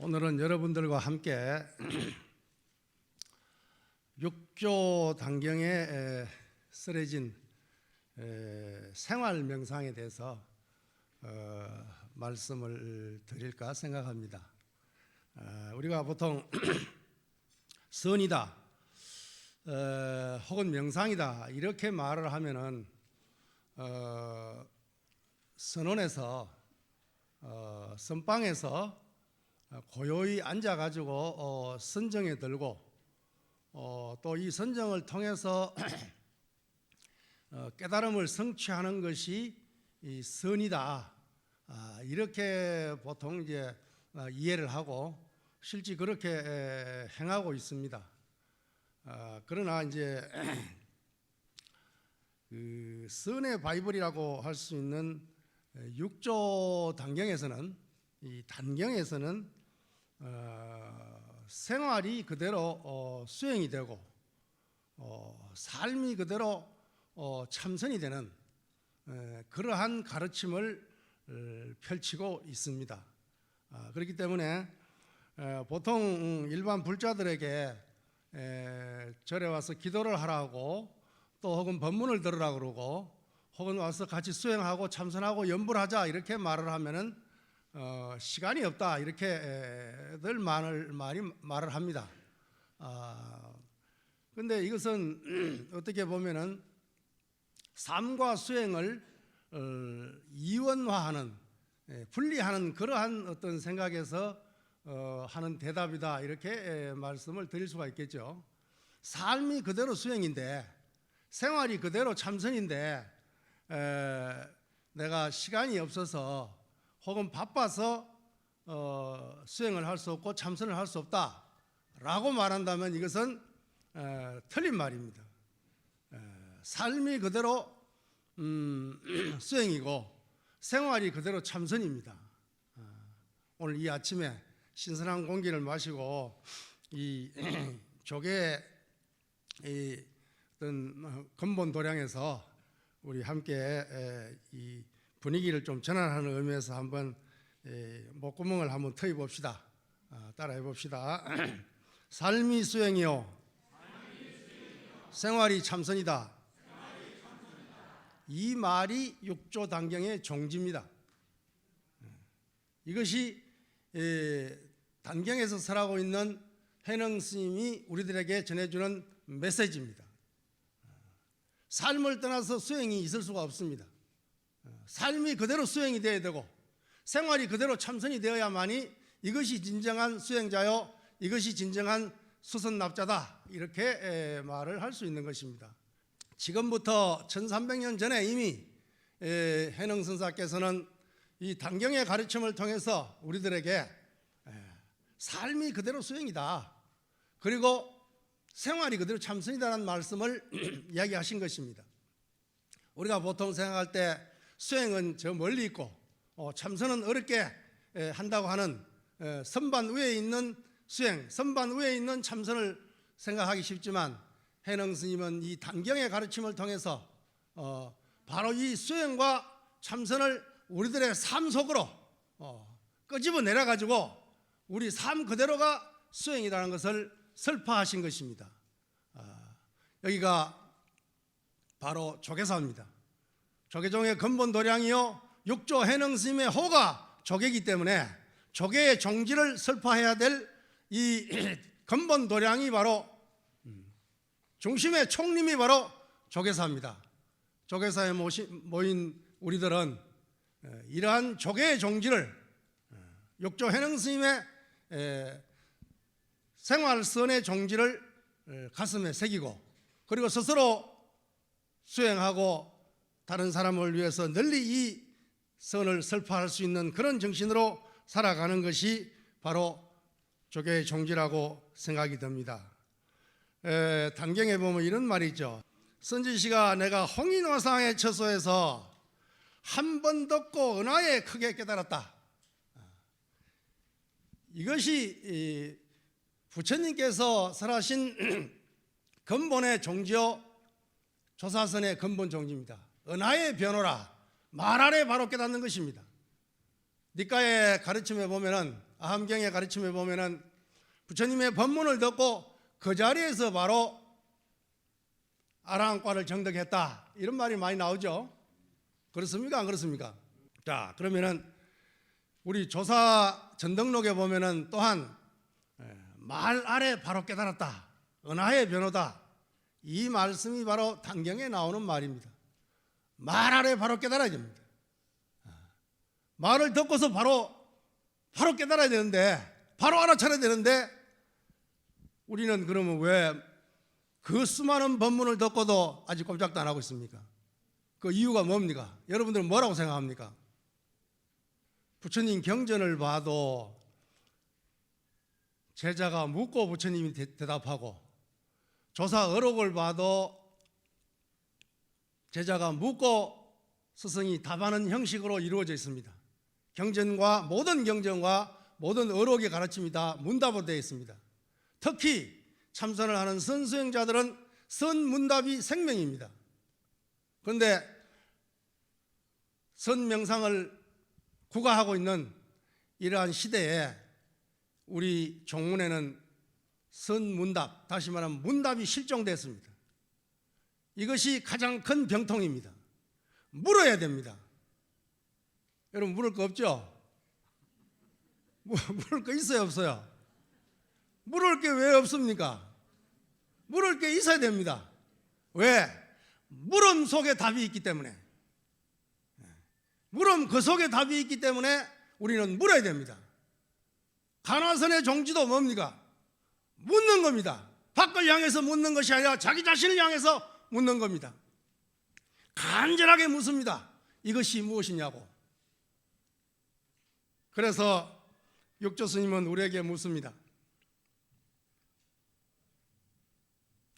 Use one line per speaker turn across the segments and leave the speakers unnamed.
오늘은 여러분들과 함께 육조 단경에 쓰여진 생활 명상에 대해서 말씀을 드릴까 생각합니다. 우리가 보통 선이다 혹은 명상이다 이렇게 말을 하면은 선원에서 선방에서 고요히 앉아가지고 선정에 들고 또 이 선정을 통해서 깨달음을 성취하는 것이 이 선이다. 이렇게 보통 이제 이해를 하고 실제 그렇게 행하고 있습니다. 그러나 이제 그 선의 바이블이라고 할 수 있는 육조 단경에서는 이 단경에서는 생활이 그대로 수행이 되고 삶이 그대로 참선이 되는 그러한 가르침을 펼치고 있습니다. 그렇기 때문에 보통 일반 불자들에게 절에 와서 기도를 하라고 또 혹은 법문을 들으라고 그러고 혹은 와서 같이 수행하고 참선하고 연불을 하자 이렇게 말을 하면은 시간이 없다 이렇게 늘 말을 합니다. 그런데 이것은 어떻게 보면은 삶과 수행을 이원화하는 분리하는 그러한 어떤 생각에서 하는 대답이다 이렇게 말씀을 드릴 수가 있겠죠. 삶이 그대로 수행인데 생활이 그대로 참선인데 내가 시간이 없어서 혹은 바빠서 수행을 할 수 없고 참선을 할 수 없다라고 말한다면 이것은 틀린 말입니다. 삶이 그대로 수행이고 생활이 그대로 참선입니다. 오늘 이 아침에 신선한 공기를 마시고 이 조계의 어떤 근본 도량에서 우리 함께 이 분위기를 좀 전환하는 의미에서 한번 목구멍을 한번 트여 봅시다. 따라해 봅시다. 삶이 수행이요, 생활이 참선이다. 이 말이 육조 단경의 종지입니다. 이것이 단경에서 설하고 있는 해능 스님이 우리들에게 전해주는 메시지입니다. 삶을 떠나서 수행이 있을 수가 없습니다. 삶이 그대로 수행이 되어야 되고 생활이 그대로 참선이 되어야만이 이것이 진정한 수행자요, 이것이 진정한 수선납자다 이렇게 말을 할 수 있는 것입니다. 지금부터 1300년 전에 이미 해능선사께서는 이 단경의 가르침을 통해서 우리들에게 삶이 그대로 수행이다, 그리고 생활이 그대로 참선이다라는 말씀을 이야기하신 것입니다. 우리가 보통 생각할 때 수행은 저 멀리 있고 참선은 어렵게 한다고 하는 선반 위에 있는 수행, 선반 위에 있는 참선을 생각하기 쉽지만 해능 스님은 이 단경의 가르침을 통해서 바로 이 수행과 참선을 우리들의 삶 속으로 끄집어 내려가지고 우리 삶 그대로가 수행이라는 것을 설파하신 것입니다. 여기가 바로 조계사입니다. 조계종의 근본 도량이요 육조 해능 스님의 호가 조계이기 때문에 조계의 종지를 설파해야 될 이 근본 도량이 바로 중심의 총림이 바로 조계사입니다. 조계사에 모인 우리들은 이러한 조계의 종지를 육조 해능 스님의 생활선의 종지를 가슴에 새기고 그리고 스스로 수행하고 다른 사람을 위해서 널리 이 선을 설파할 수 있는 그런 정신으로 살아가는 것이 바로 조계의 종지라고 생각이 듭니다. 단경에 보면 이런 말이 있죠. 선지시가 내가 홍인화상의 처소에서 한 번 듣고 은하에 크게 깨달았다. 이것이 부처님께서 설하신 근본의 종지요 조사선의 근본 종지입니다. 은하의 변호라, 말 아래 바로 깨닫는 것입니다. 니까의 가르침에 보면은 함경의 가르침에 보면은 부처님의 법문을 듣고 그 자리에서 바로 아라한과를 정득했다, 이런 말이 많이 나오죠. 그렇습니까? 안 그렇습니까? 자, 그러면은 우리 조사 전등록에 보면은 또한 말 아래 바로 깨달았다, 은하의 변호다, 이 말씀이 바로 단경에 나오는 말입니다. 말 아래 바로 깨달아야 됩니다. 말을 듣고서 바로 깨달아야 되는데, 바로 알아차려야 되는데, 우리는 그러면 왜 그 수많은 법문을 듣고도 아직 꼼짝도 안 하고 있습니까? 그 이유가 뭡니까? 여러분들은 뭐라고 생각합니까? 부처님 경전을 봐도 제자가 묻고 부처님이 대답하고, 조사 어록을 봐도 제자가 묻고 스승이 답하는 형식으로 이루어져 있습니다. 경전과 모든 경전과 모든 어록의 가르침이 다 문답으로 되어 있습니다. 특히 참선을 하는 선수행자들은 선문답이 생명입니다. 그런데 선명상을 구가하고 있는 이러한 시대에 우리 종문에는 선문답, 다시 말하면 문답이 실종됐습니다. 이것이 가장 큰 병통입니다. 물어야 됩니다. 여러분, 물을 거 없죠? 물을 거 있어요, 없어요? 물을 게 왜 없습니까? 물을 게 있어야 됩니다. 왜? 물음 속에 답이 있기 때문에. 물음 그 속에 답이 있기 때문에 우리는 물어야 됩니다. 가나선의 종지도 뭡니까? 묻는 겁니다. 밖을 향해서 묻는 것이 아니라 자기 자신을 향해서 묻는 겁니다. 간절하게 묻습니다. 이것이 무엇이냐고. 그래서 육조 스님은 우리에게 묻습니다.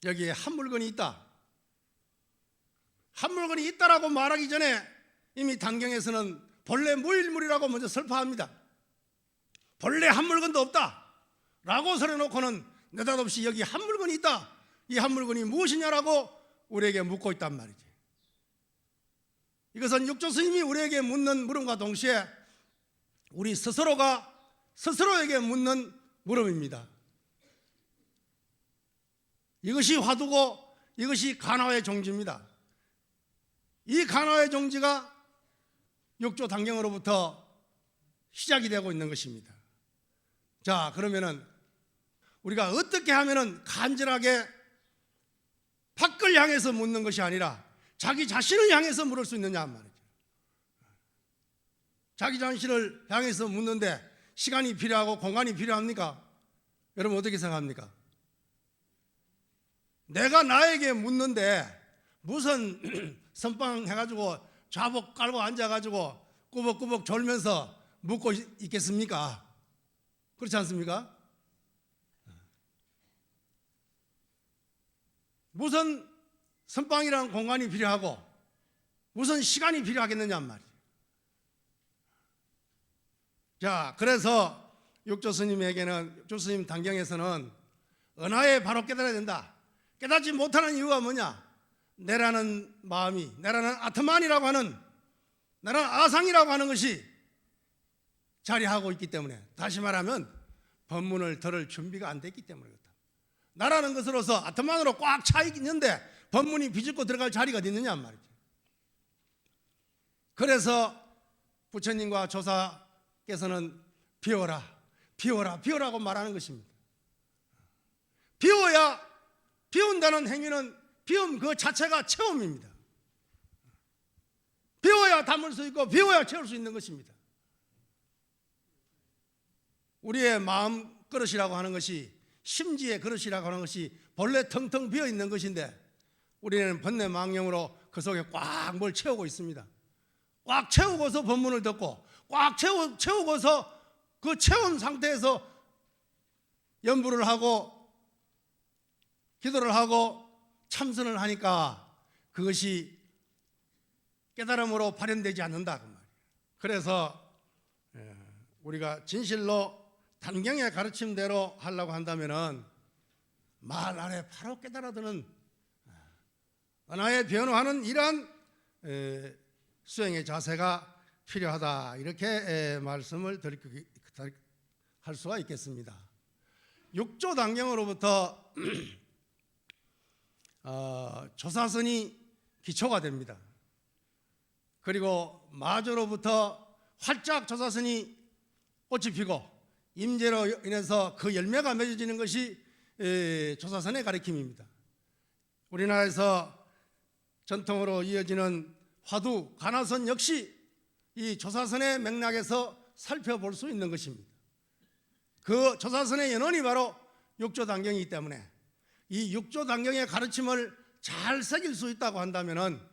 여기에 한 물건이 있다. 한 물건이 있다라고 말하기 전에 이미 단경에서는 본래 무일물이라고 먼저 설파합니다. 본래 한 물건도 없다 라고 설해놓고는 느닷없이 여기 한 물건이 있다, 이 한 물건이 무엇이냐라고 우리에게 묻고 있단 말이지. 이것은 육조 스님이 우리에게 묻는 물음과 동시에 우리 스스로가 스스로에게 묻는 물음입니다. 이것이 화두고 이것이 간화의 종지입니다. 이 간화의 종지가 육조 단경으로부터 시작이 되고 있는 것입니다. 자, 그러면은 우리가 어떻게 하면은 간절하게 밖을 향해서 묻는 것이 아니라 자기 자신을 향해서 물을 수 있느냐 말이죠. 자기 자신을 향해서 묻는데 시간이 필요하고 공간이 필요합니까? 여러분 어떻게 생각합니까? 내가 나에게 묻는데 무슨 선빵 해가지고 좌복 깔고 앉아가지고 꾸벅꾸벅 졸면서 묻고 있겠습니까? 그렇지 않습니까? 무슨 선빵이라는 공간이 필요하고 무슨 시간이 필요하겠느냐 말이에요. 자, 그래서 육조 스님에게는, 육조 스님 단경에서는 은하에 바로 깨달아야 된다. 깨닫지 못하는 이유가 뭐냐? 내라는 마음이, 내라는 아트만이라고 하는, 내라는 아상이라고 하는 것이 자리하고 있기 때문에, 다시 말하면 법문을 들을 준비가 안 됐기 때문에 그렇다. 나라는 것으로서 아트만으로 꽉 차 있는데 법문이 비집고 들어갈 자리가 어디 있느냐 말이죠. 그래서 부처님과 조사께서는 비워라, 비워라, 비워라고 말하는 것입니다. 비워야, 비운다는 행위는 비움 그 자체가 체험입니다. 비워야 담을 수 있고 비워야 채울 수 있는 것입니다. 우리의 마음 그릇이라고 하는 것이, 심지의 그릇이라고 하는 것이 본래 텅텅 비어 있는 것인데 우리는 번뇌망령으로 그 속에 꽉 뭘 채우고 있습니다. 꽉 채우고서 법문을 듣고 꽉 채우고서 그 채운 상태에서 연부를 하고 기도를 하고 참선을 하니까 그것이 깨달음으로 발현되지 않는다 그 말이에요. 그래서 우리가 진실로 단경의 가르침대로 하려고 한다면은 말 아래 바로 깨달아드는 은하에 변화하는 이러한 수행의 자세가 필요하다, 이렇게 말씀을 할 수가 있겠습니다. 육조 당경으로부터 조사선이 기초가 됩니다. 그리고 마조로부터 활짝 조사선이 꽃이 피고 임재로 인해서 그 열매가 맺어지는 것이 조사선의 가르침입니다. 우리나라에서 전통으로 이어지는 화두, 가나선 역시 이 조사선의 맥락에서 살펴볼 수 있는 것입니다. 그 조사선의 연원이 바로 육조단경이기 때문에 이 육조단경의 가르침을 잘 새길 수 있다고 한다면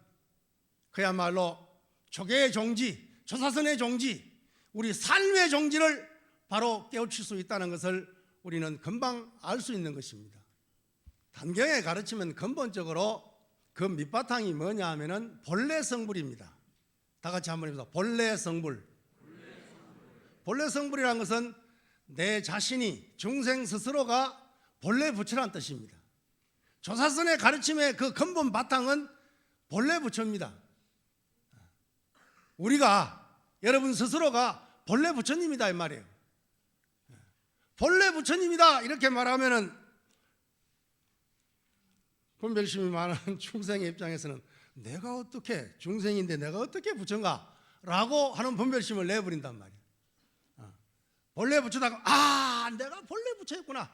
그야말로 조계의 종지, 조사선의 종지, 우리 삶의 종지를 바로 깨우칠 수 있다는 것을 우리는 금방 알 수 있는 것입니다. 단경의 가르침은 근본적으로 그 밑바탕이 뭐냐 하면은 본래 성불입니다. 다 같이 한번 해보세요. 본래 성불. 본래 성불이라는 것은 내 자신이 중생 스스로가 본래 부처란 뜻입니다. 조사선의 가르침의 그 근본 바탕은 본래 부처입니다. 우리가 여러분 스스로가 본래 부처님이다 이 말이에요. 본래 부처님이다 이렇게 말하면은 분별심이 많은 중생의 입장에서는 내가 어떻게 중생인데 내가 어떻게 부처인가 라고 하는 분별심을 내버린단 말이에요. 본래 부처다가 내가 본래 부처였구나.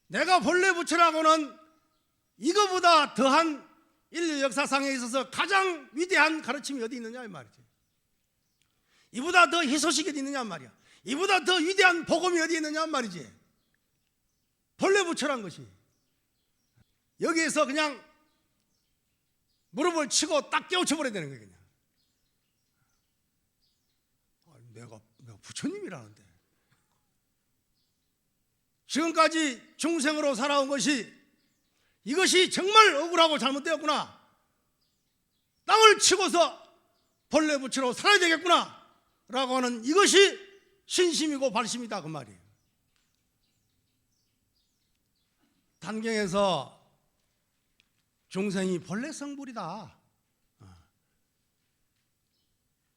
내가 본래 부처라고는 이거보다 더한 인류 역사상에 있어서 가장 위대한 가르침이 어디 있느냐 이 말이지. 이보다 더 희소식이 어디 있느냐 말이야. 이보다 더 위대한 복음이 어디 있느냐 말이지. 본래 부처란 것이. 여기에서 그냥 무릎을 치고 딱 깨우쳐버려야 되는 거예요. 그냥. 내가 부처님이라는데 지금까지 중생으로 살아온 것이 이것이 정말 억울하고 잘못되었구나. 땅을 치고서 본래 부처로 살아야 되겠구나 라고 하는 이것이 신심이고 발심이다 그 말이에요. 단경에서 중생이 본래 성불이다,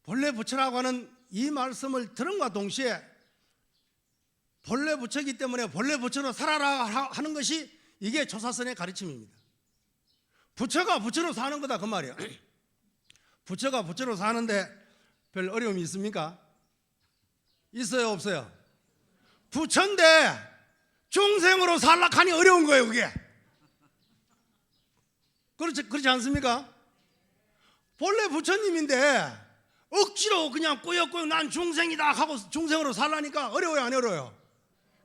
본래 부처라고 하는 이 말씀을 들음과 동시에 본래 부처이기 때문에 본래 부처로 살아라 하는 것이 이게 조사선의 가르침입니다. 부처가 부처로 사는 거다 그 말이에요. 부처가 부처로 사는데 별 어려움이 있습니까? 있어요 없어요? 부처인데 중생으로 살락하니 어려운 거예요 그게. 그렇지 않습니까? 본래 부처님인데 억지로 그냥 꾸역꾸역 난 중생이다 하고 중생으로 살라니까 어려워요 안 어려워요?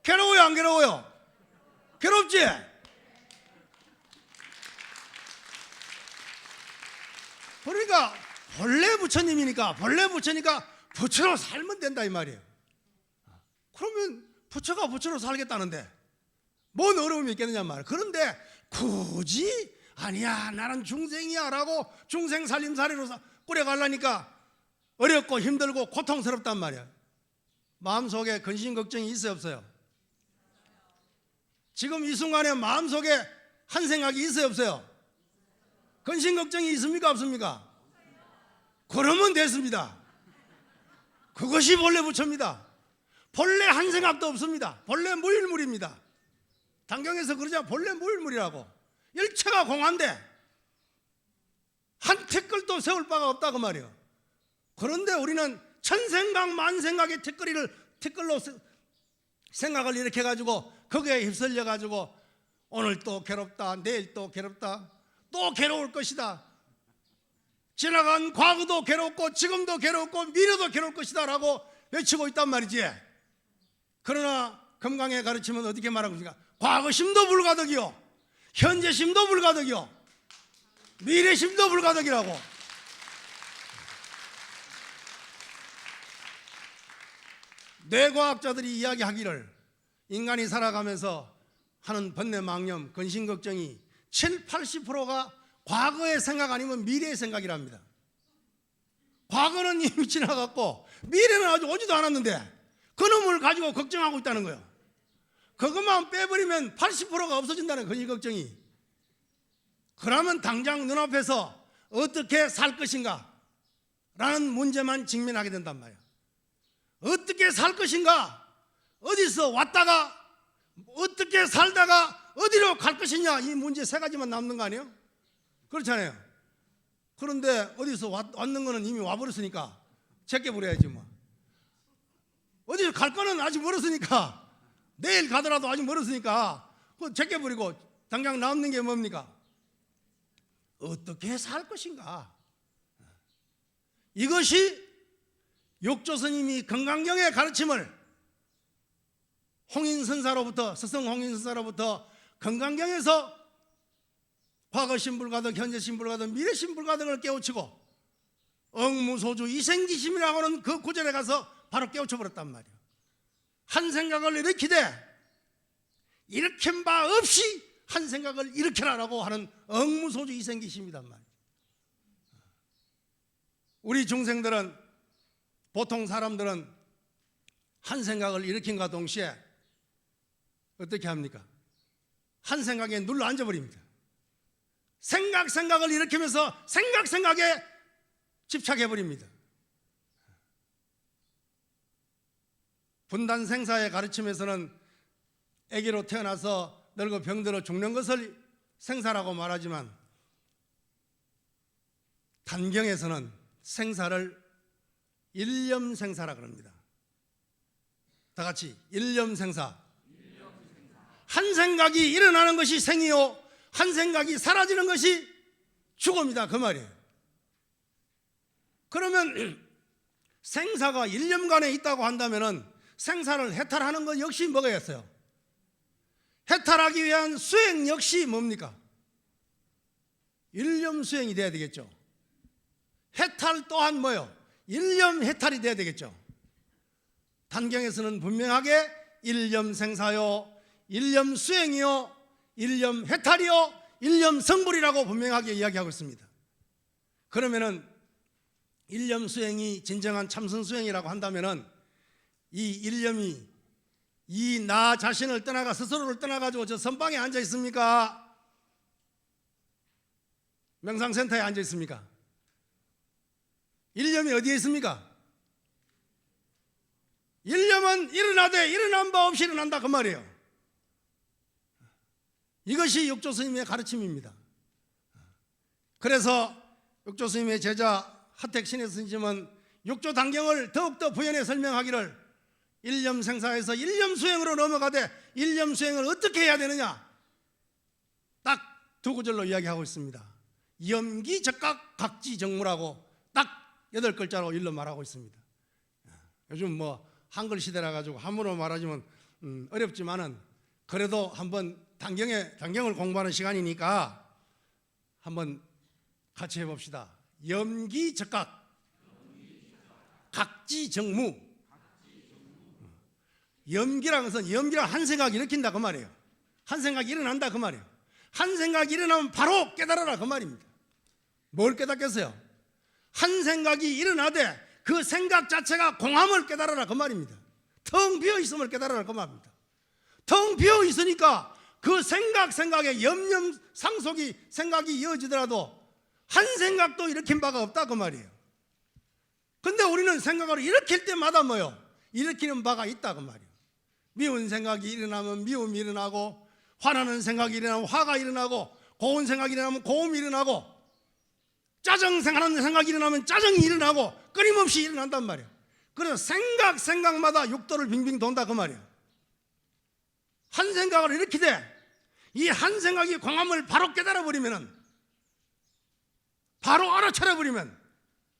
괴로워요 안 괴로워요? 괴롭지? 그러니까 본래 부처님이니까 부처로 살면 된다 이 말이에요. 그러면 부처가 부처로 살겠다는데 뭔 어려움이 있겠느냐 말이에요. 그런데 굳이 아니야 나는 중생이야 라고 중생 살림살이로 꾸려가려니까 어렵고 힘들고 고통스럽단 말이야. 마음속에 근심 걱정이 있어요 없어요? 지금 이 순간에 마음속에 한 생각이 있어요 없어요? 근심 걱정이 있습니까 없습니까? 그러면 됐습니다. 그것이 본래 부처입니다. 본래 한 생각도 없습니다. 본래 무일물입니다. 단경에서 그러자 본래 무일물이라고. 일체가 공한데 한 티끌도 세울 바가 없다 그 말이에요. 그런데 우리는 천생각 만생각의 티끌로 생각을 이렇게 해가지고 거기에 휩쓸려 가지고 오늘 또 괴롭다, 내일 또 괴롭다, 또 괴로울 것이다, 지나간 과거도 괴롭고 지금도 괴롭고 미래도 괴로울 것이다 라고 외치고 있단 말이지. 그러나 금강의 가르침은 어떻게 말하고 있습니까? 과거심도 불가덕이요, 현재심도 불가덕이요, 미래심도 불가덕이라고. 뇌과학자들이 이야기하기를 인간이 살아가면서 하는 번뇌망념, 근심걱정이 70~80%가 과거의 생각 아니면 미래의 생각이랍니다. 과거는 이미 지나갔고 미래는 아직 오지도 않았는데 그놈을 가지고 걱정하고 있다는 거예요. 그것만 빼버리면 80%가 없어진다는 근심걱정이. 그러면 당장 눈앞에서 어떻게 살 것인가 라는 문제만 직면하게 된단 말이에요. 어떻게 살 것인가, 어디서 왔다가 어떻게 살다가 어디로 갈 것이냐, 이 문제 세 가지만 남는 거 아니에요? 그렇잖아요. 그런데 어디서 왔는 거는 이미 와버렸으니까 제껴 버려야지 뭐. 어디서 갈 거는 아직 멀었으니까, 내일 가더라도 아직 멀었으니까 그거 제껴 버리고 당장 남는 게 뭡니까? 어떻게 살 것인가. 이것이 욕조 스님이 금강경의 가르침을 홍인선사로부터, 스승 홍인선사로부터 금강경에서 과거 신불가득, 현재 신불가득, 미래 신불가득을 깨우치고 억무소주 이생기심이라고 하는 그 구절에 가서 바로 깨우쳐 버렸단 말이에요. 한 생각을 일으키되 일으킨 바 없이 한 생각을 일으켜라라고 하는 억무소주 이생기심이단 말이에요. 우리 중생들은, 보통 사람들은 한 생각을 일으킨과 동시에 어떻게 합니까? 한 생각에 눌러 앉아버립니다. 생각을 일으키면서 생각에 집착해버립니다. 분단생사의 가르침에서는 아기로 태어나서 늙어 병들어 죽는 것을 생사라고 말하지만, 단경에서는 생사를 일념생사라 그럽니다. 다 같이 일념생사. 한 생각이 일어나는 것이 생이요, 한 생각이 사라지는 것이 죽음이다, 그 말이에요. 그러면 생사가 일념간에 있다고 한다면 생사를 해탈하는 것 역시 뭐겠어요? 해탈하기 위한 수행 역시 뭡니까? 일념 수행이 돼야 되겠죠. 해탈 또한 뭐요? 일념 해탈이 돼야 되겠죠. 단경에서는 분명하게 일념 생사요, 일념 수행이요, 일념 해탈이요, 일념 성불이라고 분명하게 이야기하고 있습니다. 그러면은 일념 수행이 진정한 참선 수행이라고 한다면은 이 일념이 이 나 자신을 떠나가 스스로를 떠나가지고 저 선방에 앉아 있습니까? 명상센터에 앉아 있습니까? 일념이 어디에 있습니까? 일념은 일어나되 일어난 바 없이 일어난다, 그 말이에요. 이것이 육조 스님의 가르침입니다. 그래서 육조 스님의 제자 하택 신의 스님은 육조 단경을 더욱더 부연해 설명하기를 일념 생사에서 일념 수행으로 넘어가되 일념 수행을 어떻게 해야 되느냐, 딱 두 구절로 이야기하고 있습니다. 염기적각 각지정무라고 딱 8글자로 일러 말하고 있습니다. 요즘 뭐 한글 시대라 가지고 한문으로 말하자면 어렵지만은 그래도 한번 단경을 공부하는 시간이니까 한번 같이 해봅시다. 염기적각 각지정무. 염기라는 것은, 염기란 한 생각이 일으킨다 그 말이에요. 한 생각이 일어난다 그 말이에요. 한 생각이 일어나면 바로 깨달아라 그 말입니다. 뭘 깨닫겠어요? 한 생각이 일어나되 그 생각 자체가 공함을 깨달아라 그 말입니다. 텅 비어 있음을 깨달아라 그 말입니다. 텅 비어 있으니까 그 생각에 염념 상속이 생각이 이어지더라도 한 생각도 일으킨 바가 없다 그 말이에요. 근데 우리는 생각을 일으킬 때마다 뭐요? 일으키는 바가 있다 그 말이에요. 미운 생각이 일어나면 미움이 일어나고, 화나는 생각이 일어나면 화가 일어나고, 고운 생각이 일어나면 고움이 일어나고, 짜증하는 생각이 일어나면 짜증이 일어나고, 끊임없이 일어난단 말이에요. 그래서 생각마다 육도를 빙빙 돈다 그 말이에요. 한 생각을 일으키되 이 한 생각이 광함을 바로 깨달아버리면, 바로 알아차려버리면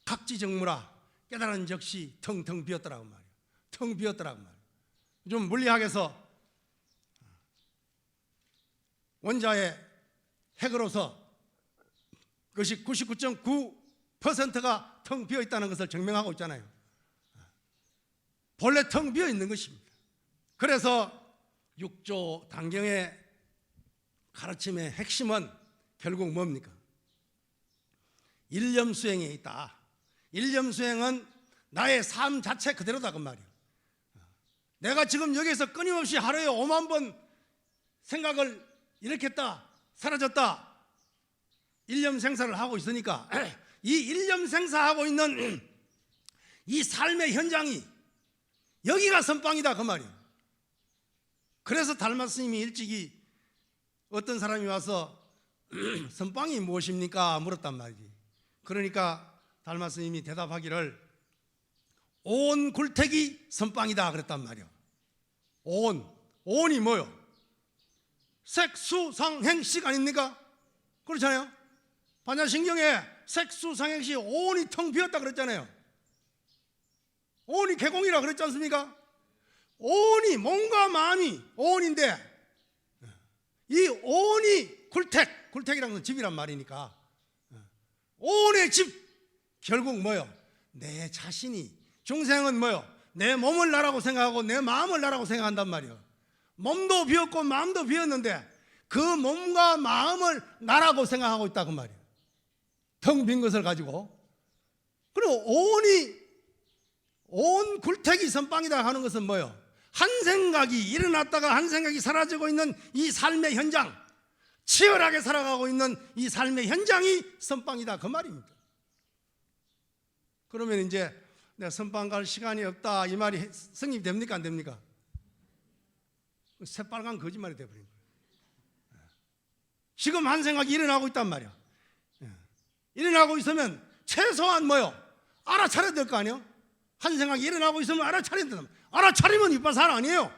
각지정무라 깨달은 즉시 텅텅 비었더라고 말이에요. 텅 비었더라고 말이에요. 좀 물리학에서 원자의 핵으로서 그것이 99.9%가 텅 비어 있다는 것을 증명하고 있잖아요. 본래 텅 비어 있는 것입니다. 그래서 육조 단경의 가르침의 핵심은 결국 뭡니까? 일념 수행에 있다. 일념 수행은 나의 삶 자체 그대로다 그 말이에요. 내가 지금 여기서 끊임없이 하루에 5만 번 생각을 일으켰다, 사라졌다, 일념 생사를 하고 있으니까 이 일념 생사하고 있는 이 삶의 현장이 여기가 선방이다 그 말이에요. 그래서 달마 스님이 일찍이 어떤 사람이 와서 선빵이 무엇입니까? 물었단 말이지. 그러니까 달마 스님이 대답하기를 온 굴택이 선빵이다 그랬단 말이야. 온이 뭐요? 색수상행식 아닙니까? 그렇잖아요. 반야신경에 색수상행시 온이 텅 비었다 그랬잖아요. 온이 개공이라 그랬지 않습니까? 온이 몸과 마음이 온인데 이 온이 굴택이라는 건 집이란 말이니까 온의 집 결국 뭐요? 내 자신이 중생은 뭐요? 내 몸을 나라고 생각하고 내 마음을 나라고 생각한단 말이요. 몸도 비었고 마음도 비었는데 그 몸과 마음을 나라고 생각하고 있다 그 말이에요. 텅 빈 것을 가지고. 그리고 온 굴택이 선빵이다 하는 것은 뭐요? 한 생각이 일어났다가 한 생각이 사라지고 있는 이 삶의 현장, 치열하게 살아가고 있는 이 삶의 현장이 선빵이다 그 말입니다. 그러면 이제 내가 선빵 갈 시간이 없다 이 말이 성립이 됩니까 안 됩니까? 새빨간 거짓말이 되어버린 거예요. 지금 한 생각이 일어나고 있단 말이야. 일어나고 있으면 최소한 뭐요? 알아차려야 될 거 아니에요? 한 생각이 일어나고 있으면 알아차려야 된다. 알아차리면 이빠살 아니에요.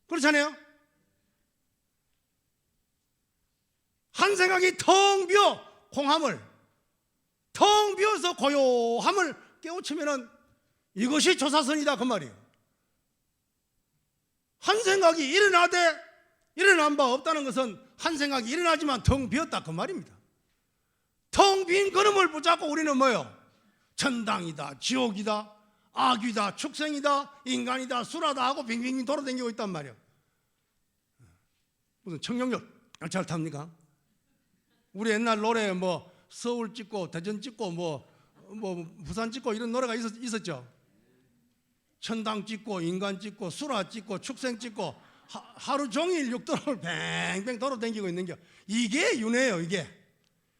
그렇잖아요. 한 생각이 텅 비어 공함을, 텅 비어서 고요함을 깨우치면은 이것이 조사선이다 그 말이에요. 한 생각이 일어난 바 없다는 것은 한 생각이 일어나지만 텅 비었다 그 말입니다. 텅 빈 그릇을 붙잡고 우리는 뭐요? 천당이다, 지옥이다, 악귀다, 축생이다, 인간이다, 수라다 하고 빙빙 돌아다니고 있단 말이에요. 무슨 청룡역 잘 탑니까? 우리 옛날 노래 뭐 서울 찍고 대전 찍고 뭐 부산 찍고 이런 노래가 있었죠. 천당 찍고 인간 찍고 수라 찍고 축생 찍고 하루 종일 육도를 뱅뱅 돌아다니고 있는 게 이게 윤회예요. 이게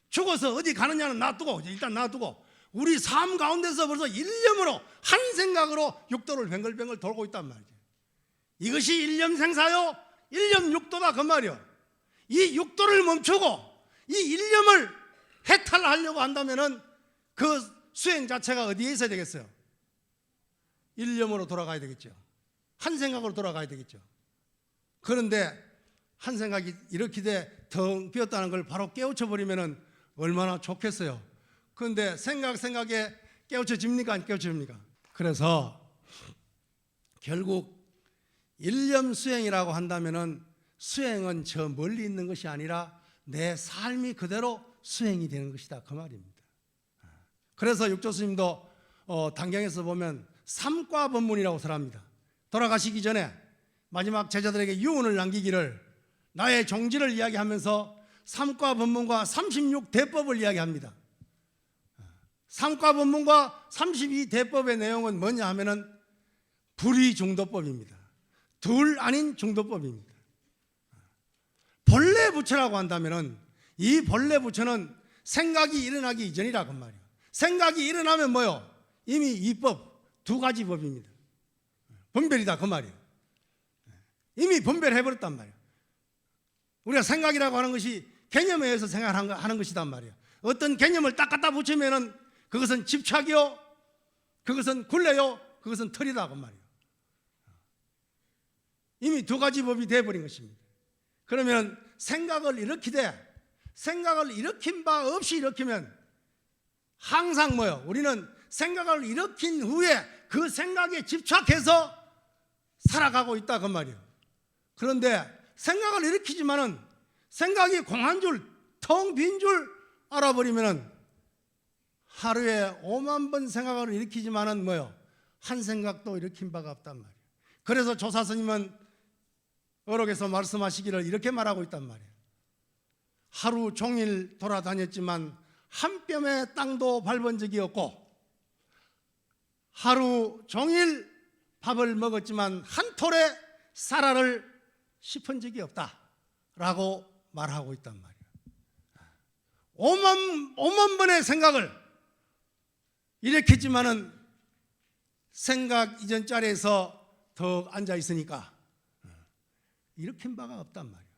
죽어서 어디 가느냐는 놔두고 일단 놔두고 우리 삶 가운데서 벌써 일념으로 한 생각으로 육도를 뱅글뱅글 돌고 있단 말이죠. 이것이 일념생사요 일념육도다 그 말이요. 이 육도를 멈추고 이 일념을 해탈하려고 한다면은 그 수행 자체가 어디에 있어야 되겠어요? 일념으로 돌아가야 되겠죠. 한 생각으로 돌아가야 되겠죠. 그런데 한 생각이 이렇게 텅 비었다는 걸 바로 깨우쳐버리면은 얼마나 좋겠어요. 그런데 생각에 깨우쳐집니까 안 깨우쳐집니까? 그래서 결국 일념 수행이라고 한다면은 수행은 저 멀리 있는 것이 아니라 내 삶이 그대로 수행이 되는 것이다 그 말입니다. 그래서 육조 스님도 단경에서 보면 삼과법문이라고 설합니다. 돌아가시기 전에 마지막 제자들에게 유언을 남기기를 나의 종지를 이야기하면서 삼과법문과 36대법을 이야기합니다. 삼과법문과 32대법의 내용은 뭐냐 하면은 불의중도법입니다. 둘 아닌 중도법입니다. 본래 부처라고 한다면은 이 본래 부처는 생각이 일어나기 이전이라 그 말이에요. 생각이 일어나면 뭐요? 이미 이법 두 가지 법입니다. 분별이다 그 말이에요. 이미 분별해버렸단 말이에요. 우리가 생각이라고 하는 것이 개념에 의해서 생각하는 것이단 말이에요. 어떤 개념을 딱 갖다 붙이면은 그것은 집착이요, 그것은 굴레요, 그것은 털이다 그 말이에요. 이미 두 가지 법이 되어버린 것입니다. 그러면 생각을 일으킨 바 없이 일으키면 항상 뭐요? 우리는 생각을 일으킨 후에 그 생각에 집착해서 살아가고 있다 그 말이에요. 그런데 생각을 일으키지만은 생각이 공한 줄, 텅 빈 줄 알아버리면은 하루에 5만 번 생각을 일으키지만은 뭐요? 한 생각도 일으킨 바가 없단 말이에요. 그래서 조사스님은 어록에서 말씀하시기를 이렇게 말하고 있단 말이에요. 하루 종일 돌아다녔지만 한 뼘의 땅도 밟은 적이 없고 하루 종일 밥을 먹었지만 한 톨의 쌀알을 씹은 적이 없다라고 말하고 있단 말이에요. 5만 번의 생각을 일으켰지만은 생각 이전 자리에서 더 앉아 있으니까 일으킨 바가 없단 말이에요.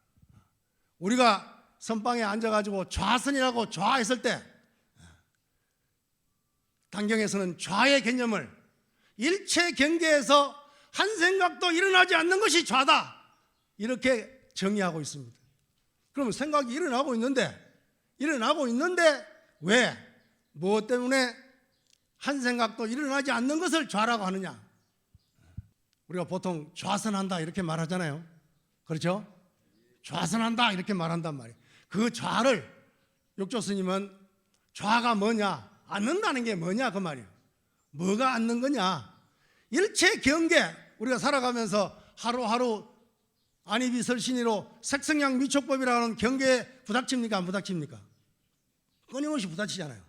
우리가 선방에 앉아가지고 좌선이라고 좌했을 때 단경에서는 좌의 개념을 일체 경계에서 한 생각도 일어나지 않는 것이 좌다, 이렇게 정의하고 있습니다. 그러면 생각이 일어나고 있는데 왜? 무엇 때문에 한 생각도 일어나지 않는 것을 좌라고 하느냐? 우리가 보통 좌선한다 이렇게 말하잖아요. 그렇죠? 좌선한다 이렇게 말한단 말이에요. 그 좌를 육조 스님은 좌가 뭐냐? 앉는다는 게 뭐냐 그 말이에요. 뭐가 앉는 거냐? 일체 경계, 우리가 살아가면서 하루하루 안이비설신이로 색성양 미촉법이라는 경계에 부닥칩니까? 안 부닥칩니까? 끊임없이 부닥치잖아요.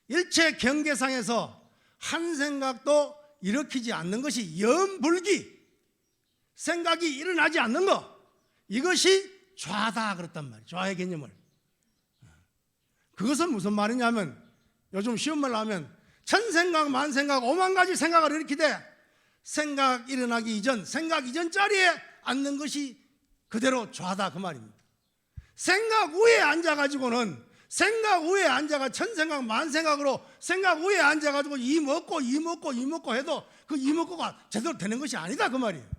일체 경계상에서 한 생각도 일으키지 않는 것이 염불기, 생각이 일어나지 않는 것, 이것이 좌다 그랬단 말이에요. 좌의 개념을. 그것은 무슨 말이냐면, 요즘 쉬운 말로 하면 천생각 만생각 오만 가지 생각을 일으키되 생각 일어나기 이전, 생각 이전 자리에 앉는 것이 그대로 좌다 그 말입니다. 생각 위에 앉아가지고는, 생각 위에 앉아가 천생각 만생각으로 생각 위에 앉아가지고 이 먹고 해도 그 이 먹고가 제대로 되는 것이 아니다 그 말이에요.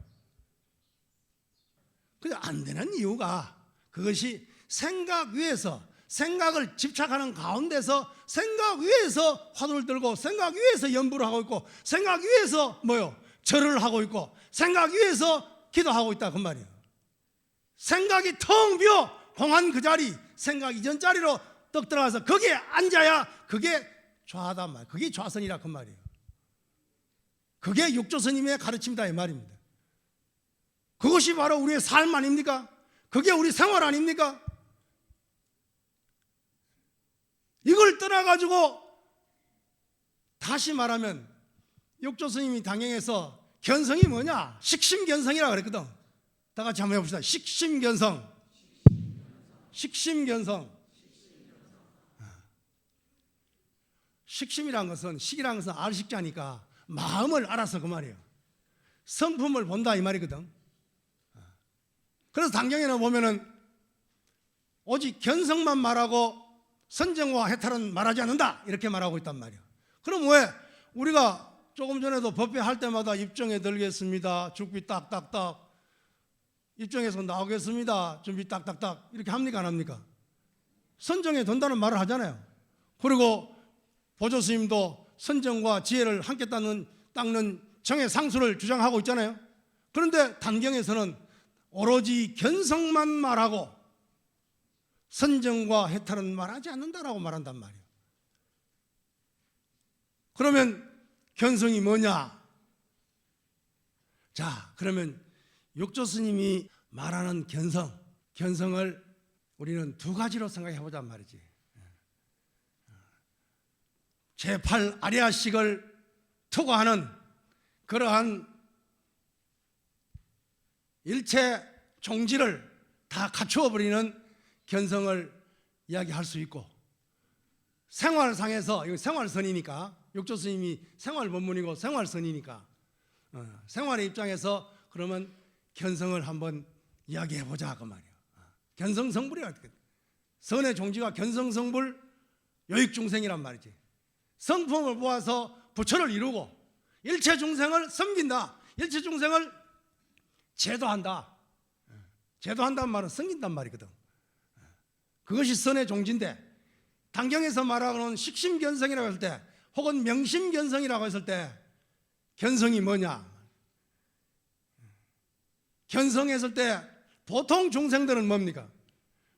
근데 안 되는 이유가, 그것이 생각 위에서, 생각을 집착하는 가운데서 생각 위에서 화두를 들고 생각 위에서 연부를 하고 있고 생각 위에서 절을 하고 있고 생각 위에서 기도하고 있다 그 말이에요. 생각이 텅 비어 공한 그 자리, 생각 이전 자리로 떡 들어가서 거기에 앉아야 그게 좌하단 말이에요. 그게 좌선이라 그 말이에요. 그게 육조 스님의 가르침이다 이 말입니다. 그것이 바로 우리의 삶 아닙니까? 그게 우리 생활 아닙니까? 이걸 떠나가지고 다시 말하면 육조 스님이 당행에서 견성이 뭐냐? 식심견성이라고 그랬거든. 다 같이 한번 해봅시다. 식심견성. 식심견성. 식심이란 것은, 식이란 것은 알식자니까 마음을 알아서 그 말이에요. 성품을 본다 이 말이거든. 그래서 당경에는 보면은 오직 견성만 말하고 선정과 해탈은 말하지 않는다 이렇게 말하고 있단 말이에요. 그럼 왜 우리가 조금 전에도 법회 할 때마다 입정에 들겠습니다, 죽비 딱딱딱, 입정에서 나오겠습니다, 준비 딱딱딱 이렇게 합니까 안 합니까? 선정에 든다는 말을 하잖아요. 그리고 보조스님도 선정과 지혜를 함께 닦는 정의 상수를 주장하고 있잖아요. 그런데 단경에서는 오로지 견성만 말하고 선정과 해탈은 말하지 않는다라고 말한단 말이에요. 그러면 견성이 뭐냐? 자, 그러면 육조 스님이 말하는 견성을 우리는 두 가지로 생각해 보잔 말이지. 제8 아리아식을 투구하는 그러한 일체 종지를 다 갖추어 버리는 견성을 이야기할 수 있고, 생활상에서, 이거 생활선이니까, 육조 스님이 생활 법문이고 생활선이니까 생활의 입장에서 그러면 견성을 한번 이야기해 보자 그 말이에요. 견성성불이라, 선의 종지가 견성성불 요익중생이란 말이지. 성품을 모아서 부처를 이루고 일체 중생을 섬긴다, 일체 중생을 제도한다. 제도한다는 말은 섬긴단 말이거든. 그것이 선의 종지인데, 단경에서 말하는 식심견성이라고 했을 때, 혹은 명심견성이라고 했을 때 견성이 뭐냐? 견성했을 때 보통 중생들은 뭡니까?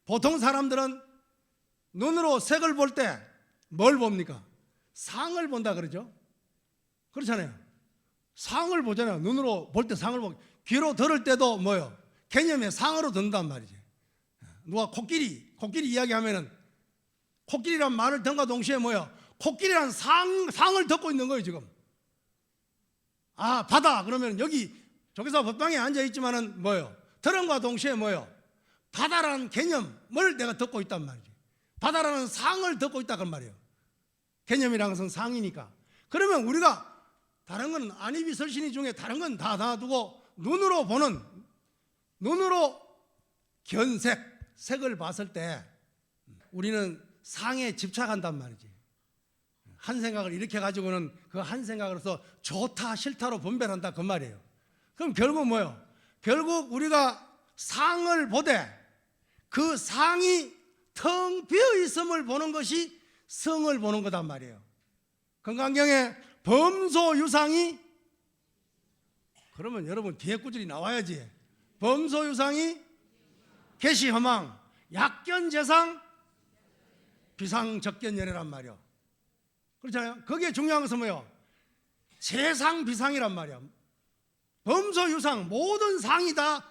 보통 사람들은 눈으로 색을 볼 때 뭘 봅니까? 상을 본다 그러죠? 그렇잖아요. 상을 보잖아요. 눈으로 볼 때 상을 보고, 귀로 들을 때도 개념의 상으로 듣는단 말이지. 누가 코끼리 이야기하면은 코끼리란 말을 듣는과 동시에 코끼리란 상을 듣고 있는 거예요 지금. 아, 바다 그러면 여기 저기서 법당에 앉아 있지만은 들음과 동시에 바다라는 개념을 내가 듣고 있단 말이지. 바다라는 상을 듣고 있다 그 말이에요. 개념이라는 것은 상이니까. 그러면 우리가, 다른 건 안이비설신이 중에 다른 건 다 놔두고 눈으로 보는, 눈으로 견색, 색을 봤을 때 우리는 상에 집착한단 말이지. 한 생각을 이렇게 가지고는 그 한 생각으로서 좋다 싫다로 분별한다 그 말이에요. 그럼 결국 뭐예요? 결국 우리가 상을 보되 그 상이 텅 비어 있음을 보는 것이 성을 보는 거단 말이에요. 건강경에 범소유상이, 그러면 여러분 뒤에 구절이 나와야지. 범소유상이 계시허망 약견재상 비상적견열애란 말이에요. 그렇잖아요. 거기에 중요한 것은 뭐예요? 재상비상이란 말이에요. 범소유상, 모든 상이 다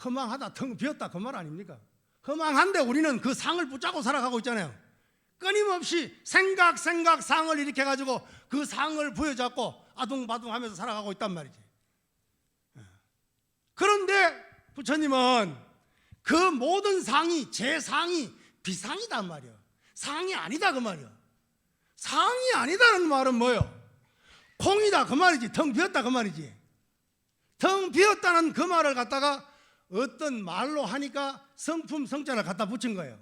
허망하다, 텅 비었다 그 말 아닙니까? 허망한데 우리는 그 상을 붙잡고 살아가고 있잖아요. 끊임없이 생각 상을 이렇게 가지고 그 상을 부여잡고 아둥바둥하면서 살아가고 있단 말이지. 그런데 부처님은 그 모든 상이 재상이 비상이단 말이에요. 상이 아니다 그 말이에요. 상이 아니다는 말은 뭐예요?空이다 그 말이지. 텅 비었다 그 말이지. 텅 비었다는 그 말을 갖다가 어떤 말로 하니까 성품 성자를 갖다 붙인 거예요.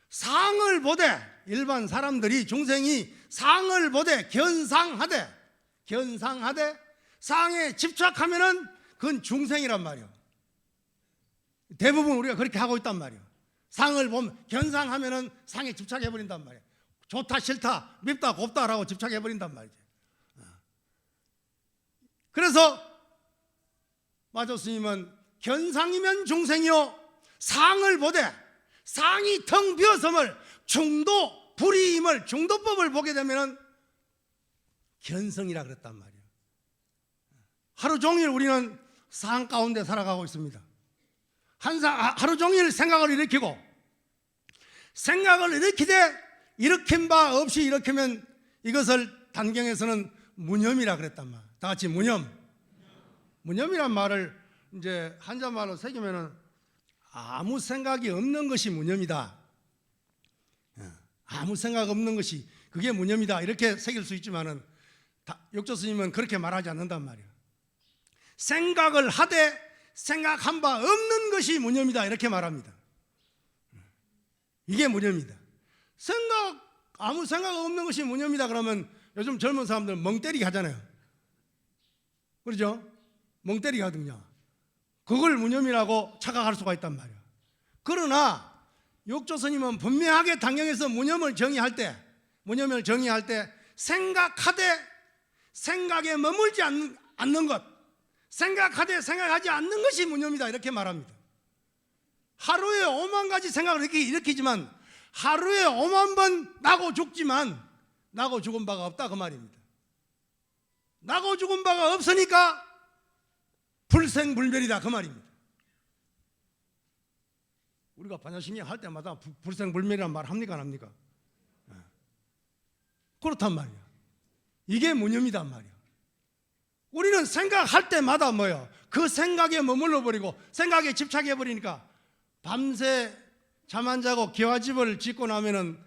상을 보되, 일반 사람들이 중생이 상을 보되 견상하되 상에 집착하면은 그건 중생이란 말이에요. 대부분 우리가 그렇게 하고 있단 말이에요. 상을 보면 견상하면은 상에 집착해 버린단 말이에요. 좋다 싫다 밉다 곱다라고 집착해 버린단 말이죠. 그래서 마조 스님은 견상이면 중생이요 상을 보되 상이 텅 비었음을 중도 불이임을 중도법을 보게 되면은 견성이라 그랬단 말이에요. 하루 종일 우리는 상 가운데 살아가고 있습니다. 하루 종일 생각을 일으키고 생각을 일으키되 일으킨 바 없이 일으키면 이것을 단경에서는 무념이라 그랬단 말이에요. 다 같이 무념이란 말을 이제 한자말로 새기면은 아무 생각이 없는 것이 무념이다. 아무 생각 없는 것이 그게 무념이다. 이렇게 새길 수 있지만은 욕조 스님은 그렇게 말하지 않는단 말이에요. 생각을 하되 생각한 바 없는 것이 무념이다. 이렇게 말합니다. 이게 무념이다. 아무 생각 없는 것이 무념이다 그러면 요즘 젊은 사람들 멍 때리기 하잖아요. 그렇죠? 멍 때리기 하거든요. 그걸 무념이라고 착각할 수가 있단 말이에요. 그러나 욕조 스님은 분명하게 당경에서 무념을 정의할 때 생각하되 생각에 머물지 않는 것, 생각하되 생각하지 않는 것이 무념이다 이렇게 말합니다. 하루에 5만 가지 생각을 일으키지만 하루에 5만 번 나고 죽지만 나고 죽은 바가 없다 그 말입니다. 나고 죽은 바가 없으니까 불생불멸이다 그 말입니다. 우리가 반야심리 할 때마다 불생불멸이라는 말 합니까 안 합니까? 그렇단 말이야. 이게 무념이단 말이야. 우리는 생각할 때마다 뭐예요? 그 생각에 머물러 버리고 생각에 집착해 버리니까 밤새 잠 안 자고 기와집을 짓고 나면은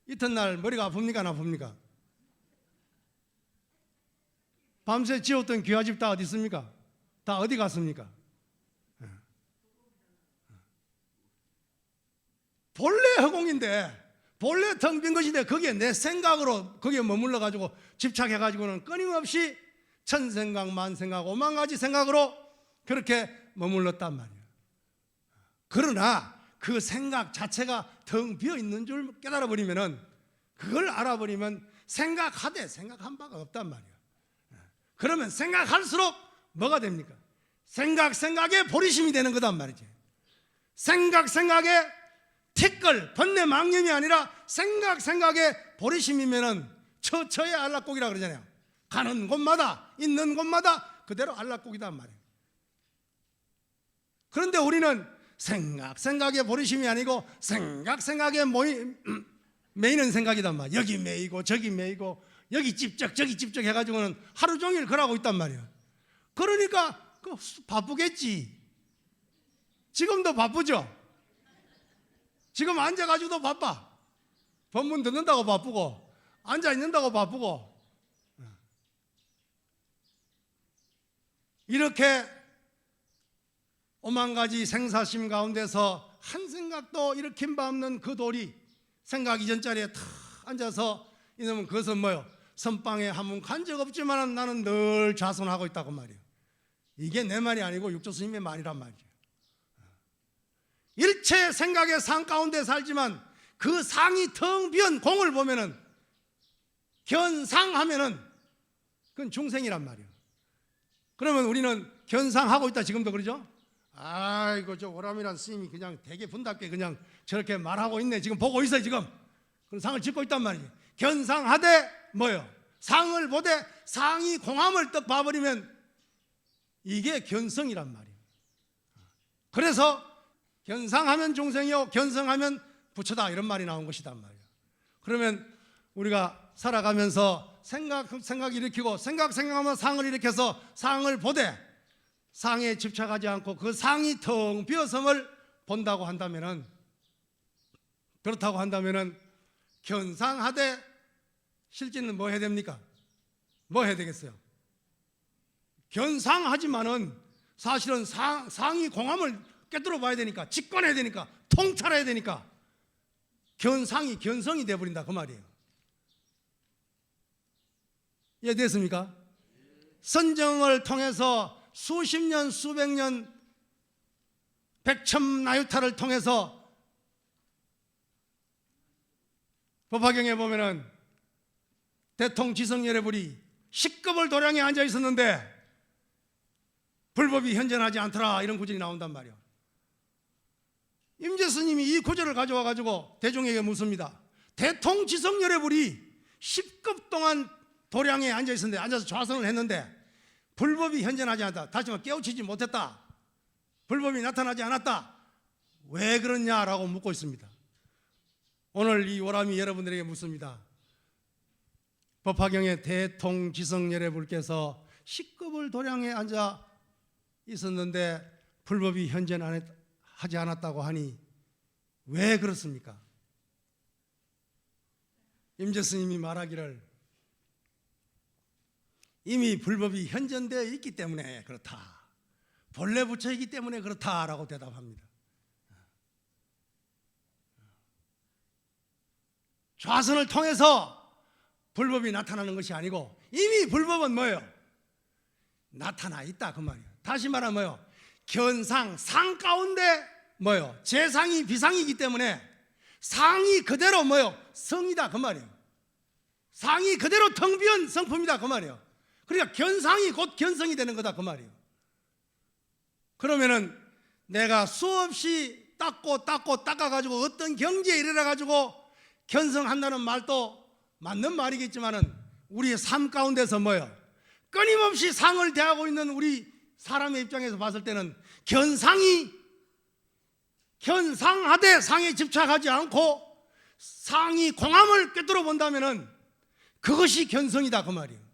이튿날 머리가 아픕니까 안 아픕니까? 밤새 지었던 기와집 다 어디 있습니까? 다 어디 갔습니까? 본래 허공인데 본래 텅 빈 것인데 거기에 내 생각으로 거기에 머물러 가지고 집착해 가지고는 끊임없이 천생각 만생각 5만 가지 생각으로 그렇게 머물렀단 말이에요. 그러나 그 생각 자체가 텅 비어 있는 줄 깨달아 버리면은 그걸 알아버리면 생각하되 생각한 바가 없단 말이에요. 그러면 생각할수록 뭐가 됩니까? 생각에 보리심이 되는 거단 말이지. 생각에 티끌 번뇌 망념이 아니라 생각에 보리심이면은 처처의 안락곡이라 그러잖아요. 가는 곳마다 있는 곳마다 그대로 안락곡이단 말이에요. 그런데 우리는 생각에 보리심이 아니고 생각에 매이는 생각이단 말이에요. 여기 매이고 저기 매이고 여기 집적 저기 집적 해가지고는 하루 종일 그러고 있단 말이에요. 그러니까 바쁘겠지. 지금도 바쁘죠. 지금 앉아가지고도 바빠. 법문 듣는다고 바쁘고 앉아있는다고 바쁘고 이렇게 오만 가지 생사심 가운데서 한 생각도 일으킨 바 없는 그 돌이 생각 이전 자리에 탁 앉아서 이놈은 그것은 뭐요? 선방에 한 번 간 적 없지만 나는 늘 좌선하고 있다고 말이에요. 이게 내 말이 아니고 육조 스님의 말이란 말이에요. 일체 생각의 상 가운데 살지만 그 상이 텅 비은 공을 보면은 견상하면은 그건 중생이란 말이에요. 그러면 우리는 견상하고 있다 지금도 그러죠? 아이고 저 오람이란 스님이 그냥 되게 분답게 그냥 저렇게 말하고 있네. 지금 보고 있어요 지금. 그런 상을 짓고 있단 말이에요. 견상하되 뭐요? 상을 보되 상이 공함을 떡 봐버리면 이게 견성이란 말이에요. 그래서 견상하면 중생이요 견성하면 부처다 이런 말이 나온 것이단 말이에요. 그러면 우리가 살아가면서 생각 일으키고 생각하면 상을 일으켜서 상을 보되 상에 집착하지 않고 그 상이 텅 비었음을 본다고 한다면은, 그렇다고 한다면은 견상하되 실제는 뭐 해야 됩니까? 뭐 해야 되겠어요? 견상하지만은 사실은 상이 공함을 깨뜨려 봐야 되니까, 직관해야 되니까, 통찰해야 되니까 견상이 견성이 되어버린다 그 말이에요. 이해됐습니까? 선정을 통해서 수십 년, 수백 년, 백천나유타를 통해서 법화경에 보면은 대통지성열애불이 10급을 도량에 앉아 있었는데 불법이 현존하지 않더라 이런 구절이 나온단 말이에요. 임재스님이 이 구절을 가져와 가지고 대중에게 묻습니다. 대통지성열애불이 10급 동안 도량에 앉아 있었는데, 앉아서 좌선을 했는데 불법이 현존하지 않았다. 다시 말해 깨우치지 못했다. 불법이 나타나지 않았다. 왜 그러냐라고 묻고 있습니다. 오늘 이 오람이 여러분들에게 묻습니다. 법화경에 대통지성열애불께서 10급을 도량에 앉아 있었는데 불법이 현존하지 않았다고 하니 왜 그렇습니까? 임재스님이 말하기를 이미 불법이 현존되어 있기 때문에 그렇다, 본래 부처이기 때문에 그렇다라고 대답합니다. 좌선을 통해서 불법이 나타나는 것이 아니고 이미 불법은 뭐예요? 나타나 있다 그 말이에요. 다시 말하면 뭐예요? 견상, 상 가운데 뭐예요? 재상이 비상이기 때문에 상이 그대로 뭐예요? 성이다 그 말이에요. 상이 그대로 텅 비은 성품이다 그 말이에요. 그러니까 견상이 곧 견성이 되는 거다 그 말이에요. 그러면은 내가 수없이 닦아가지고 어떤 경지에 이르러가지고 견성한다는 말도 맞는 말이겠지만은 우리의 삶 가운데서 뭐예요? 끊임없이 상을 대하고 있는 우리 사람의 입장에서 봤을 때는 견상하되 상에 집착하지 않고 상이 공함을 꿰뚫어 본다면은 그것이 견성이다 그 말이에요.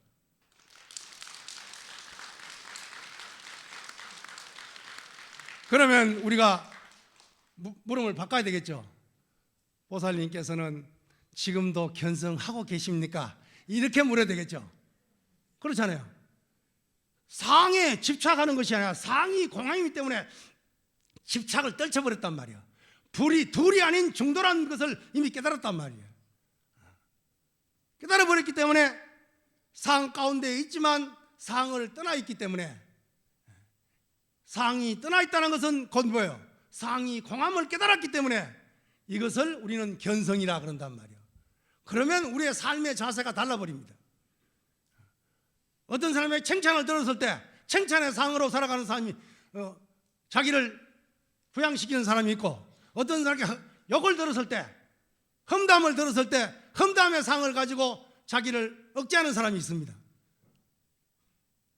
그러면 우리가 물음을 바꿔야 되겠죠. 보살님께서는 지금도 견성하고 계십니까? 이렇게 물어야 되겠죠. 그렇잖아요. 상에 집착하는 것이 아니라 상이 공함이기 때문에 집착을 떨쳐버렸단 말이에요. 둘이 아닌 중도라는 것을 이미 깨달았단 말이에요. 깨달아버렸기 때문에 상 가운데 있지만 상을 떠나 있기 때문에, 상이 떠나 있다는 것은 곧 뭐예요? 상이 공함을 깨달았기 때문에 이것을 우리는 견성이라 그런단 말이에요. 그러면 우리의 삶의 자세가 달라버립니다. 어떤 사람의 칭찬을 들었을 때 칭찬의 상으로 살아가는 사람이 자기를 부양시키는 사람이 있고, 어떤 사람이 욕을 들었을 때, 험담을 들었을 때 험담의 상을 가지고 자기를 억제하는 사람이 있습니다.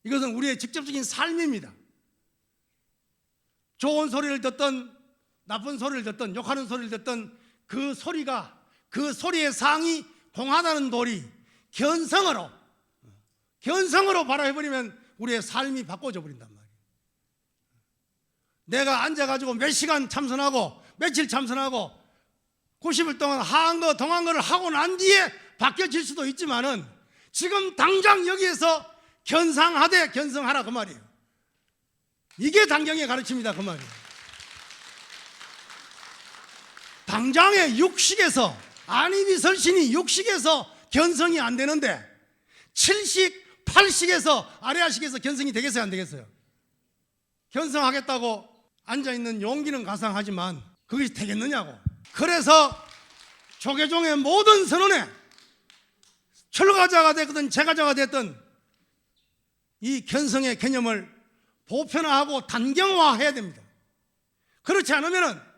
이것은 우리의 직접적인 삶입니다. 좋은 소리를 듣든 나쁜 소리를 듣든 욕하는 소리를 듣든 그 소리의 상이 공하다는 돌이 견성으로 바라해버리면 우리의 삶이 바꿔져 버린단 말이에요. 내가 앉아가지고 몇 시간 참선하고 며칠 참선하고 90일 동안 하한거 동한거를 하고 난 뒤에 바뀌어질 수도 있지만은 지금 당장 여기에서 견상하되 견성하라 그 말이에요. 이게 당경의 가르침이다 그 말이에요. 당장의 육식에서 안입이 설신이 육식에서 견성이 안 되는데 7식, 8식에서 아래아식에서 견성이 되겠어요 안 되겠어요? 견성하겠다고 앉아있는 용기는 가상하지만 그것이 되겠느냐고. 그래서 조계종의 모든 선언에 철가자가 됐든 제가자가 됐든 이 견성의 개념을 보편화하고 단경화해야 됩니다. 그렇지 않으면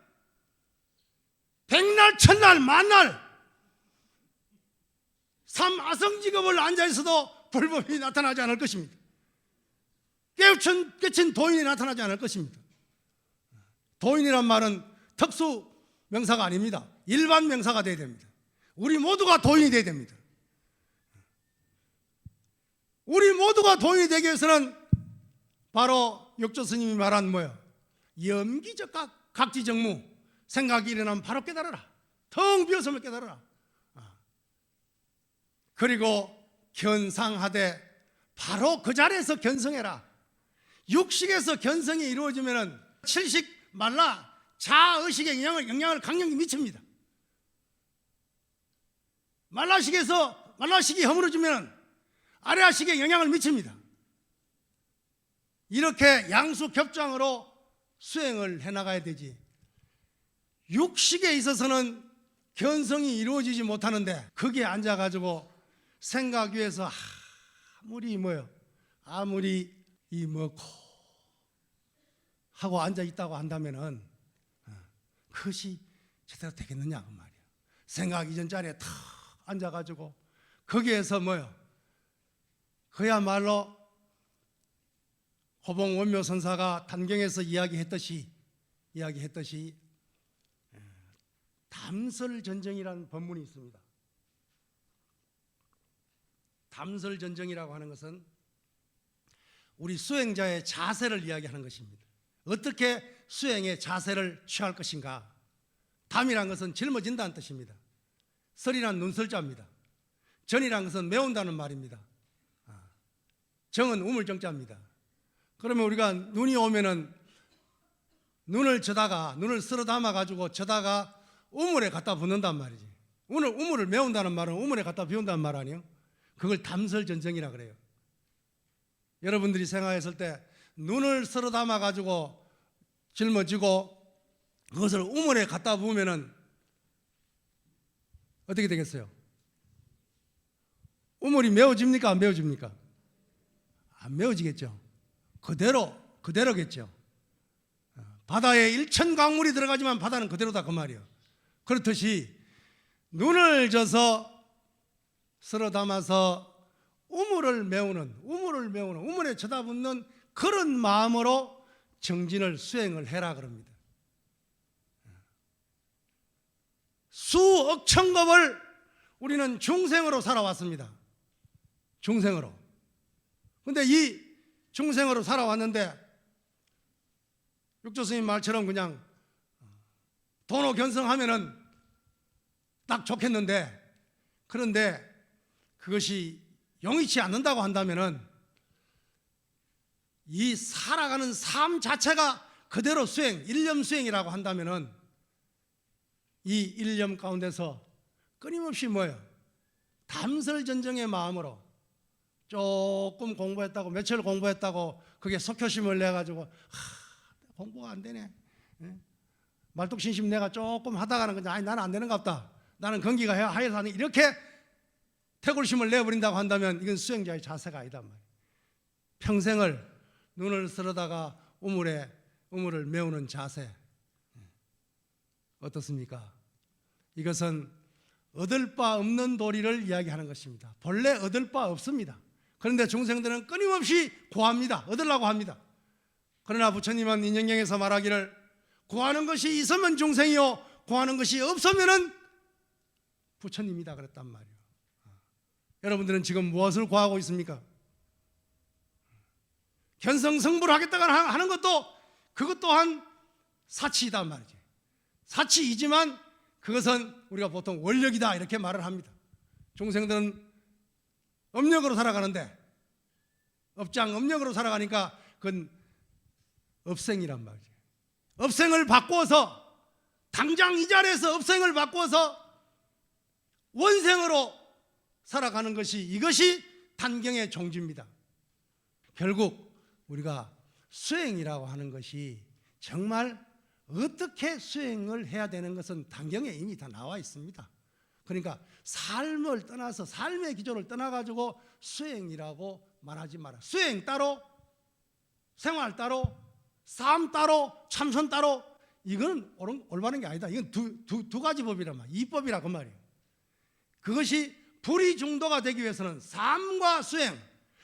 백날 천날 만날 삼아성직업을 앉아있어도 불법이 나타나지 않을 것입니다. 깨친 도인이 나타나지 않을 것입니다. 도인이란 말은 특수 명사가 아닙니다. 일반 명사가 되어야 됩니다. 우리 모두가 도인이 되어야 됩니다. 우리 모두가 도인이 되기 위해서는 바로 육조 스님이 말한 뭐예요? 염기적 각지정무, 생각이 일어나면 바로 깨달아라. 텅 비었으면 깨달아라. 그리고 견상하되 바로 그 자리에서 견성해라. 육식에서 견성이 이루어지면 칠식 말라 자의식에 영향을 강력히 미칩니다. 말라식이 허물어지면 아래아식에 영향을 미칩니다. 이렇게 양수겹장으로 수행을 해나가야 되지. 육식에 있어서는 견성이 이루어지지 못하는데 거기에 앉아가지고 생각 위에서 아무리 먹고 하고 앉아있다고 한다면은 그것이 제대로 되겠느냐 그 말이야. 생각 이전 자리에 탁 앉아가지고 거기에서 그야말로 호봉 원묘 선사가 단경에서 이야기했듯이 담설전정이라는 법문이 있습니다. 담설전정이라고 하는 것은 우리 수행자의 자세를 이야기하는 것입니다. 어떻게 수행의 자세를 취할 것인가. 담이란 것은 짊어진다는 뜻입니다. 설이란 눈설자입니다. 전이란 것은 메운다는 말입니다. 정은 우물정자입니다. 그러면 우리가 눈이 오면은 눈을 쓸어 담아가지고 저다가 우물에 갖다 붓는단 말이지. 우물을 메운다는 말은 우물에 갖다 비운다는 말 아니에요? 그걸 담설전정이라 그래요. 여러분들이 생각했을 때 눈을 쓸어 담아가지고 짊어지고 그것을 우물에 갖다 부으면은 어떻게 되겠어요? 우물이 메워집니까? 안 메워집니까? 안 메워지겠죠. 그대로겠죠. 바다에 일천강물이 들어가지만 바다는 그대로다 그 말이에요. 그렇듯이 눈을 져서 쓸어 담아서 우물을 메우는 우물에 쳐다보는 그런 마음으로 정진을 수행을 해라 그럽니다. 수억 천겁을 우리는 중생으로 살아왔습니다. 중생으로. 근데 이 중생으로 살아왔는데 육조 스님 말처럼 그냥 도노 견성하면은 딱 좋겠는데, 그런데 그것이 용이치 않는다고 한다면은 이 살아가는 삶 자체가 그대로 일념 수행이라고 한다면은 이 일념 가운데서 끊임없이 담설전정의 마음으로 조금 공부했다고, 며칠 공부했다고 그게 석효심을 내가지고 공부가 안 되네, 말뚝신심 내가 조금 하다가는 그냥 나는 안 되는가 보다, 나는 건기가 하여서 하는, 이렇게 태굴심을 내버린다고 한다면 이건 수행자의 자세가 아니단 말이에요. 평생을 눈을 쓸어다가 우물을 메우는 자세 어떻습니까? 이것은 얻을 바 없는 도리를 이야기하는 것입니다. 본래 얻을 바 없습니다. 그런데 중생들은 끊임없이 구합니다. 얻으려고 합니다. 그러나 부처님은 인연경에서 말하기를 구하는 것이 있으면 중생이요 구하는 것이 없으면 부처님이다 그랬단 말이에요. 여러분들은 지금 무엇을 구하고 있습니까? 견성성불을 하겠다고 하는 것도 그것 또한 사치이단 말이지. 사치이지만 그것은 우리가 보통 원력이다 이렇게 말을 합니다. 중생들은 업력으로 살아가는데 업장업력으로 살아가니까 그건 업생이란 말이에요. 업생을 바꾸어서 당장 이 자리에서 업생을 바꾸어서 원생으로 살아가는 것이 이것이 단경의 종지입니다. 결국 우리가 수행이라고 하는 것이 정말 어떻게 수행을 해야 되는 것은 단경에 이미 다 나와 있습니다. 그러니까 삶을 떠나서 삶의 기조를 떠나가지고 수행이라고 말하지 마라. 수행 따로, 생활 따로, 삶 따로, 참선 따로, 이건 올바른 게 아니다. 이건 두 가지 법이란 말이에요. 이법이라 그 말이에요. 그것이 불이중도가 되기 위해서는 삶과 수행,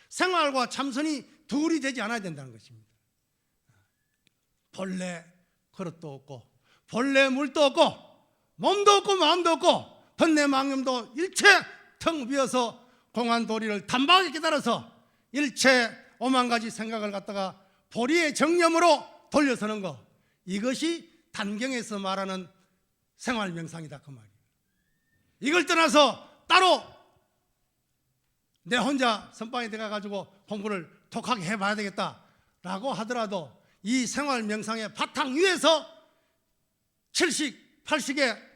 생활과 참선이 둘이 되지 않아야 된다는 것입니다. 본래 그릇도 없고 본래 물도 없고 몸도 없고 마음도 없고 번뇌 망념도 일체 텅 비어서 공한 도리를 단박에 깨달아서 일체 오만 가지 생각을 갖다가 보리의 정념으로 돌려서는 것, 이것이 단경에서 말하는 생활 명상이다 그 말이에요. 이걸 떠나서 따로 내 혼자 선방에 들어가가지고 공부를 독하게 해봐야 되겠다라고 하더라도 이 생활 명상의 바탕 위에서 70, 80에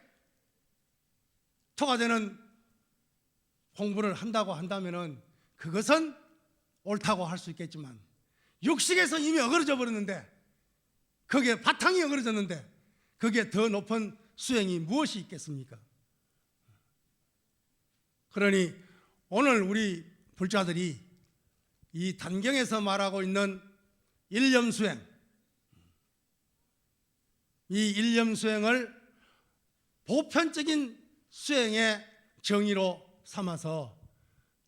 토가 되는 공부를 한다고 한다면은 그것은 옳다고 할 수 있겠지만 육식에서 이미 어그러져 버렸는데, 거기에 바탕이 어그러졌는데 거기에 더 높은 수행이 무엇이 있겠습니까? 그러니 오늘 우리 불자들이 이 단경에서 말하고 있는 일념수행, 이 일념수행을 보편적인 수행의 정의로 삼아서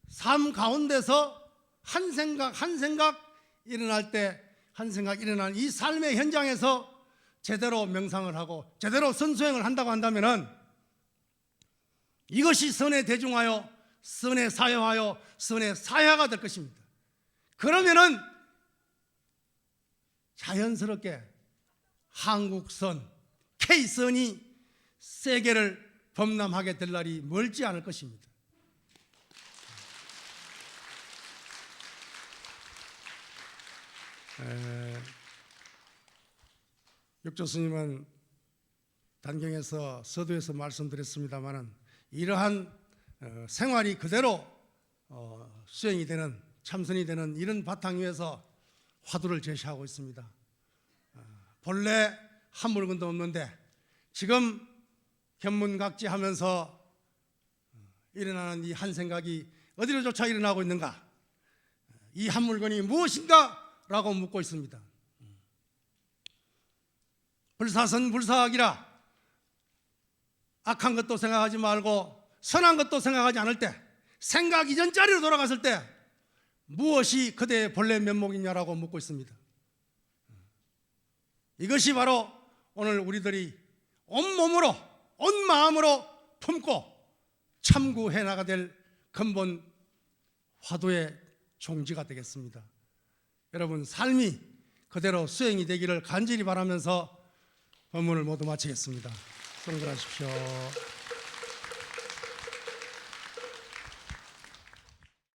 삶 가운데서 한 생각 일어날 때 한 생각 일어나는 이 삶의 현장에서 제대로 명상을 하고 제대로 선수행을 한다고 한다면은 이것이 선에 대중하여 선에 사여하여 선의 사야가 될 것입니다. 그러면은 자연스럽게 한국선, K선이 세계를 범람하게 될 날이 멀지 않을 것입니다. 육조 스님은 단경에서 서두에서 말씀드렸습니다마는 이러한 생활이 그대로 수행이 되는, 참선이 되는 이런 바탕 위에서 화두를 제시하고 있습니다. 본래 한 물건도 없는데 지금 견문각지하면서 일어나는 이 한 생각이 어디로조차 일어나고 있는가? 이 한 물건이 무엇인가? 라고 묻고 있습니다. 불사선불사학이라 악한 것도 생각하지 말고 선한 것도 생각하지 않을 때, 생각 이전 자리로 돌아갔을 때 무엇이 그대의 본래 면목이냐라고 묻고 있습니다. 이것이 바로 오늘 우리들이 온몸으로 온 마음으로 품고 참구해 나가야 될 근본 화두의 종지가 되겠습니다. 여러분, 삶이 그대로 수행이 되기를 간절히 바라면서 법문을 모두 마치겠습니다. 성불하십시오.